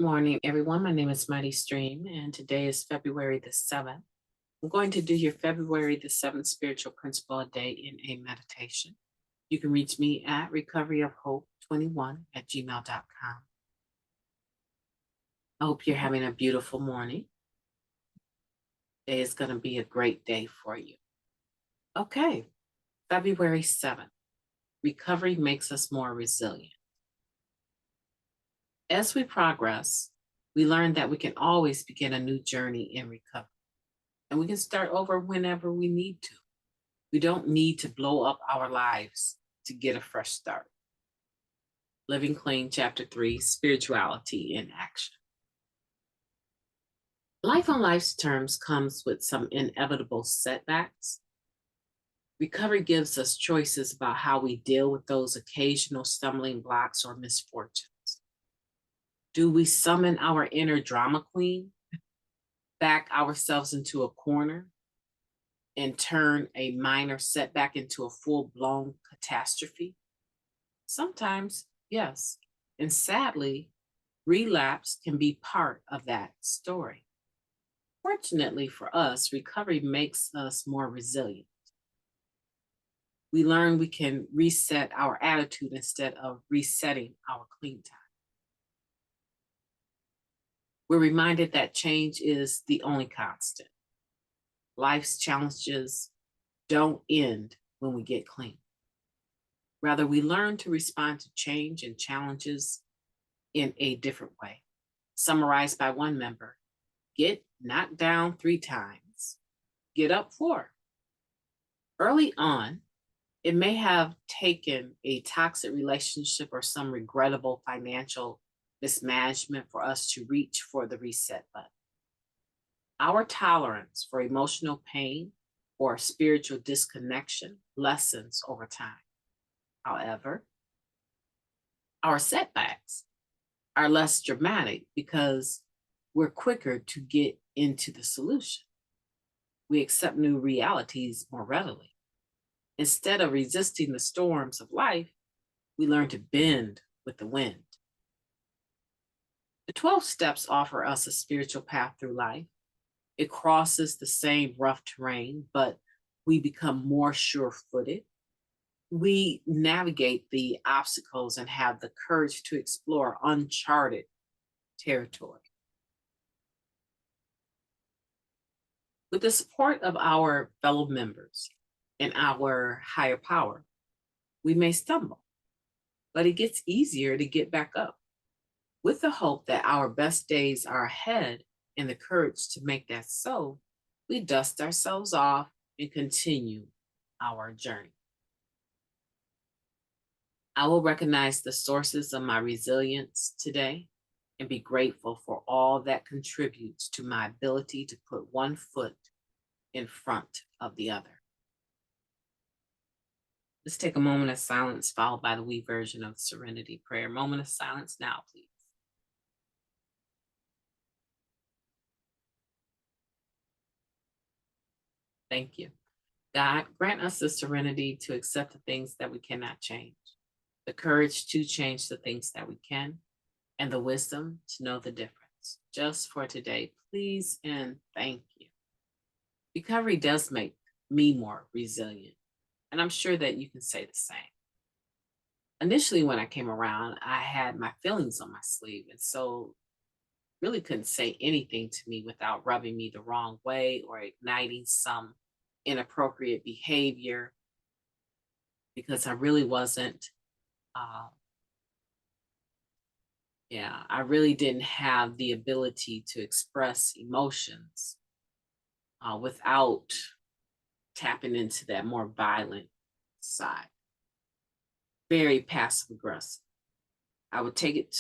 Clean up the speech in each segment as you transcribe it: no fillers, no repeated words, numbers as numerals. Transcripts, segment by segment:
Morning, everyone. My name is MightyStream, and today is February the 7th. I'm going to do your February the 7th spiritual principle a day in a meditation. You can reach me at recoveryofhope21@gmail.com. I hope you're having a beautiful morning. Today is going to be a great day for you. Okay, February 7th. Recovery makes us more resilient. As we progress, we learn that we can always begin a new journey in recovery. And we can start over whenever we need to. We don't need to blow up our lives to get a fresh start. Living Clean, Chapter 3, Spirituality in Action. Life on life's terms comes with some inevitable setbacks. Recovery gives us choices about how we deal with those occasional stumbling blocks or misfortunes. Do we summon our inner drama queen, back ourselves into a corner, and turn a minor setback into a full-blown catastrophe? Sometimes, yes. And sadly, relapse can be part of that story. Fortunately for us, recovery makes us more resilient. We learn we can reset our attitude instead of resetting our clean time. We're reminded that change is the only constant. Life's challenges don't end when we get clean. Rather, we learn to respond to change and challenges in a different way. Summarized by one member: get knocked down 3 times, get up 4. Early on, it may have taken a toxic relationship or some regrettable financial mismanagement for us to reach for the reset button. Our tolerance for emotional pain or spiritual disconnection lessens over time. However, our setbacks are less dramatic because we're quicker to get into the solution. We accept new realities more readily. Instead of resisting the storms of life, we learn to bend with the wind. The 12 steps offer us a spiritual path through life. It crosses the same rough terrain, but we become more sure-footed. We navigate the obstacles and have the courage to explore uncharted territory. With the support of our fellow members and our higher power, we may stumble, but it gets easier to get back up. With the hope that our best days are ahead and the courage to make that so, we dust ourselves off and continue our journey. I will recognize the sources of my resilience today and be grateful for all that contributes to my ability to put one foot in front of the other. Let's take a moment of silence followed by the we version of the Serenity Prayer. Moment of silence now, please. Thank you. God, grant us the serenity to accept the things that we cannot change, the courage to change the things that we can, and the wisdom to know the difference. Just for today, please and thank you. Recovery does make me more resilient, and I'm sure that you can say the same. Initially, when I came around, I had my feelings on my sleeve, and so really couldn't say anything to me without rubbing me the wrong way or igniting some inappropriate behavior, because I really wasn't, uh, I really didn't have the ability to express emotions without tapping into that more violent side. Very passive aggressive. I would take it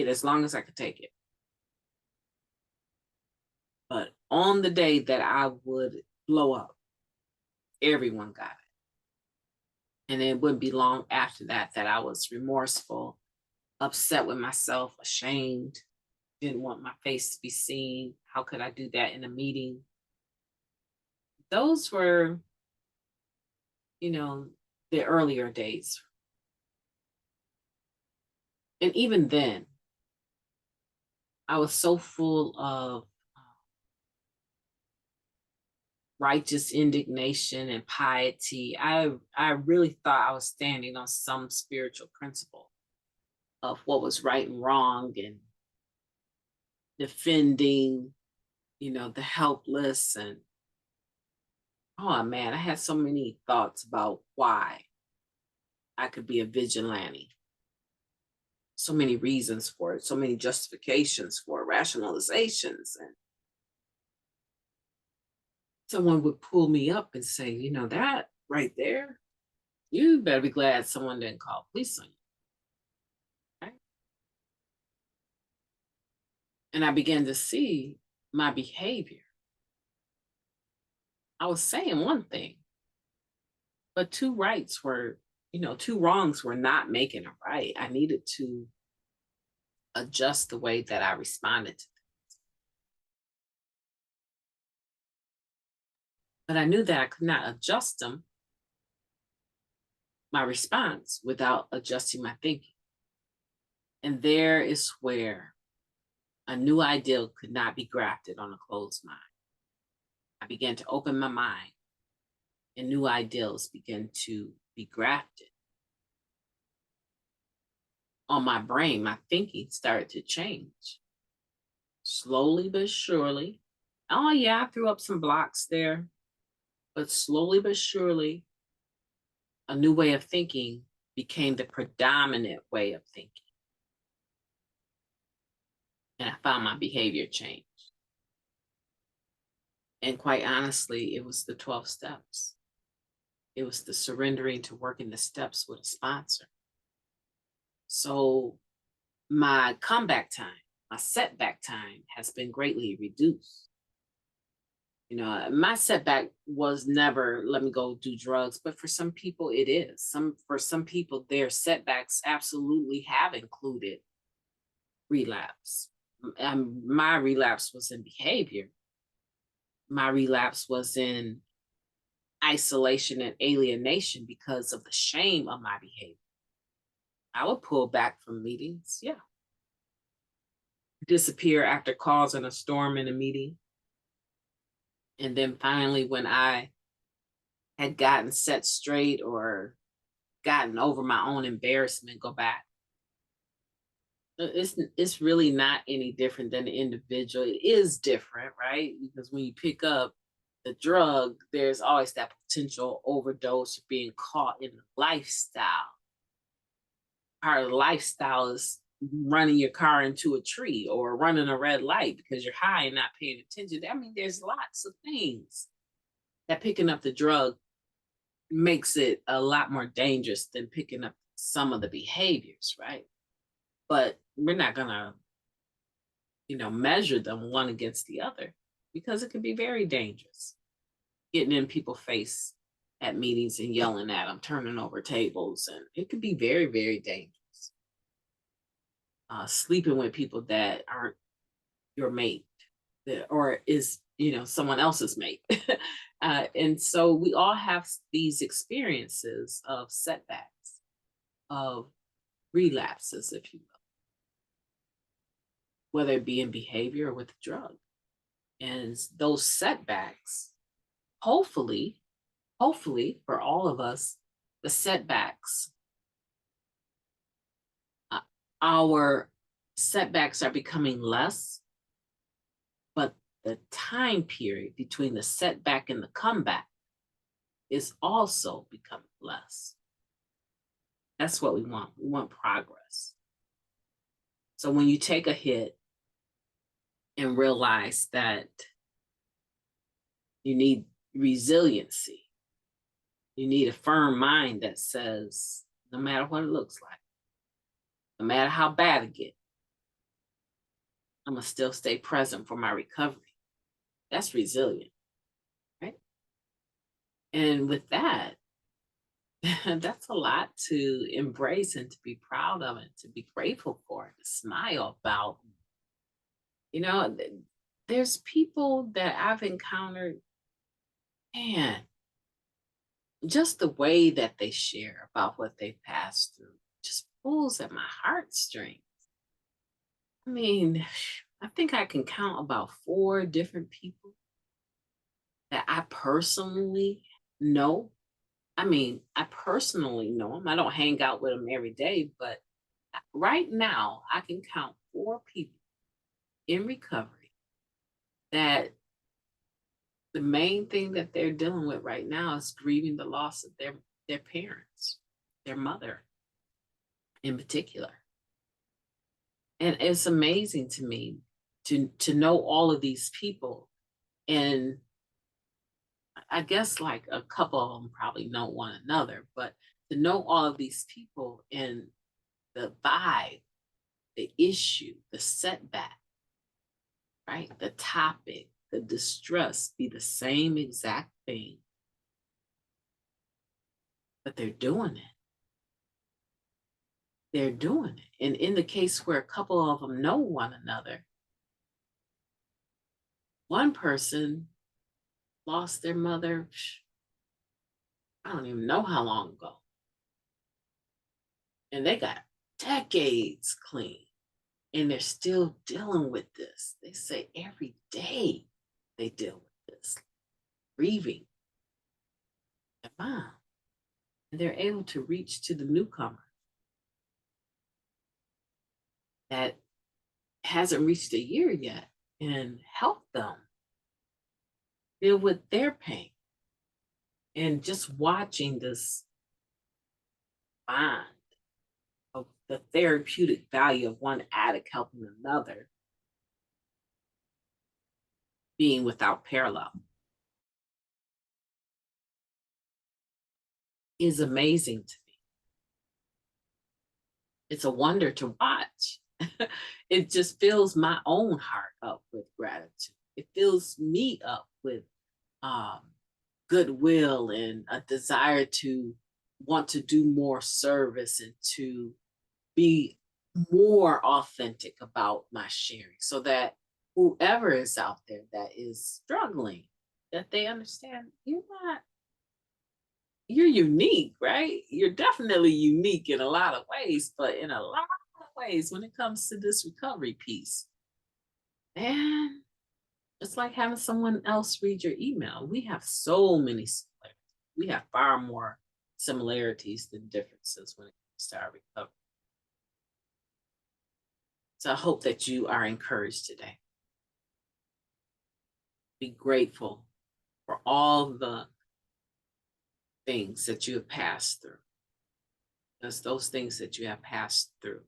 as long as I could take it. But on the day that I would blow up, everyone got it. And it wouldn't be long after that that I was remorseful, upset with myself, ashamed, didn't want my face to be seen. How could I do that in a meeting? Those were, the earlier days. And even then, I was so full of righteous indignation and piety. I really thought I was standing on some spiritual principle of what was right and wrong and defending, the helpless. And oh man, I had so many thoughts about why I could be a vigilante. So many reasons for it, so many justifications for it, rationalizations. And someone would pull me up and say, that right there, you better be glad someone didn't call police on you. Right? And I began to see my behavior. I was saying one thing, but two wrongs were not making a right. I needed to adjust the way that I responded to them. But I knew that I could not adjust my response without adjusting my thinking. And there is where a new ideal could not be grafted on a closed mind. I began to open my mind, and new ideals began to be grafted on my brain. My thinking started to change slowly but surely. Oh, yeah, I threw up some blocks there, but slowly but surely, a new way of thinking became the predominant way of thinking. And I found my behavior changed. And quite honestly, it was the 12 steps. It was the surrendering to working the steps with a sponsor. So my comeback time, my setback time has been greatly reduced. My setback was never let me go do drugs, but for some people it is. For some people, their setbacks absolutely have included relapse. My relapse was in behavior. My relapse was in isolation and alienation because of the shame of my behavior. I would pull back from meetings, yeah. Disappear after causing a storm in a meeting. And then finally, when I had gotten set straight or gotten over my own embarrassment, go back. It's really not any different than the individual. It is different, right? Because when you pick up the drug, there's always that potential overdose or being caught in the lifestyle. Part of the lifestyle is running your car into a tree or running a red light because you're high and not paying attention. I mean, there's lots of things that picking up the drug makes it a lot more dangerous than picking up some of the behaviors, right? But we're not gonna, measure them one against the other because it can be very dangerous. Getting in people's face at meetings and yelling at them, turning over tables, and it can be very, very dangerous. Sleeping with people that aren't your mate or is, someone else's mate. And so we all have these experiences of setbacks, of relapses, if you will, whether it be in behavior or with drug. And those setbacks, hopefully, for all of us, the setbacks, our setbacks are becoming less, but the time period between the setback and the comeback is also becoming less. That's what we want. We want progress. So when you take a hit and realize that you need resiliency, you need a firm mind that says, no matter what it looks like, no matter how bad it gets, I'm going to still stay present for my recovery. That's resilient, right? And with that, that's a lot to embrace and to be proud of and to be grateful for, to smile about. There's people that I've encountered, man, just the way that they share about what they've passed through just pulls at my heartstrings. I mean, I think I can count about 4 different people that I personally know. I mean, I personally know them. I don't hang out with them every day, but right now I can count 4 people in recovery that the main thing that they're dealing with right now is grieving the loss of their parents, their mother in particular. And it's amazing to me to know all of these people. And I guess like a couple of them probably know one another, but to know all of these people and the vibe, the issue, the setback, right? The topic, the distress be the same exact thing, but they're doing it. They're doing it. And in the case where a couple of them know one another, one person lost their mother, I don't even know how long ago. And they got decades clean. And they're still dealing with this. They say every day they deal with this, grieving their mom. And they're able to reach to the newcomer that hasn't reached a year yet and help them deal with their pain. And just watching this bond of the therapeutic value of one addict helping another being without parallel is amazing to me. It's a wonder to watch. It just fills my own heart up with gratitude. It fills me up with um, goodwill and a desire to want to do more service and to be more authentic about my sharing so that whoever is out there that is struggling, that they understand you're unique, right? You're definitely unique in a lot of ways, but in a lot of ways, when it comes to this recovery piece, man, it's like having someone else read your email. We have so many similarities. We have far more similarities than differences when it comes to our recovery. So I hope that you are encouraged today. Be grateful for all the things that you have passed through. Because those things that you have passed through,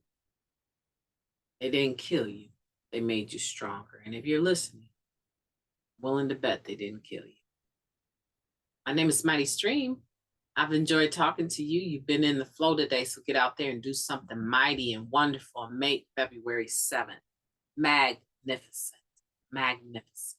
they didn't kill you. They made you stronger. And if you're listening, willing to bet they didn't kill you. My name is Mighty Stream. I've enjoyed talking to you. You've been in the flow today, so get out there and do something mighty and wonderful and make February 7th magnificent. Magnificent.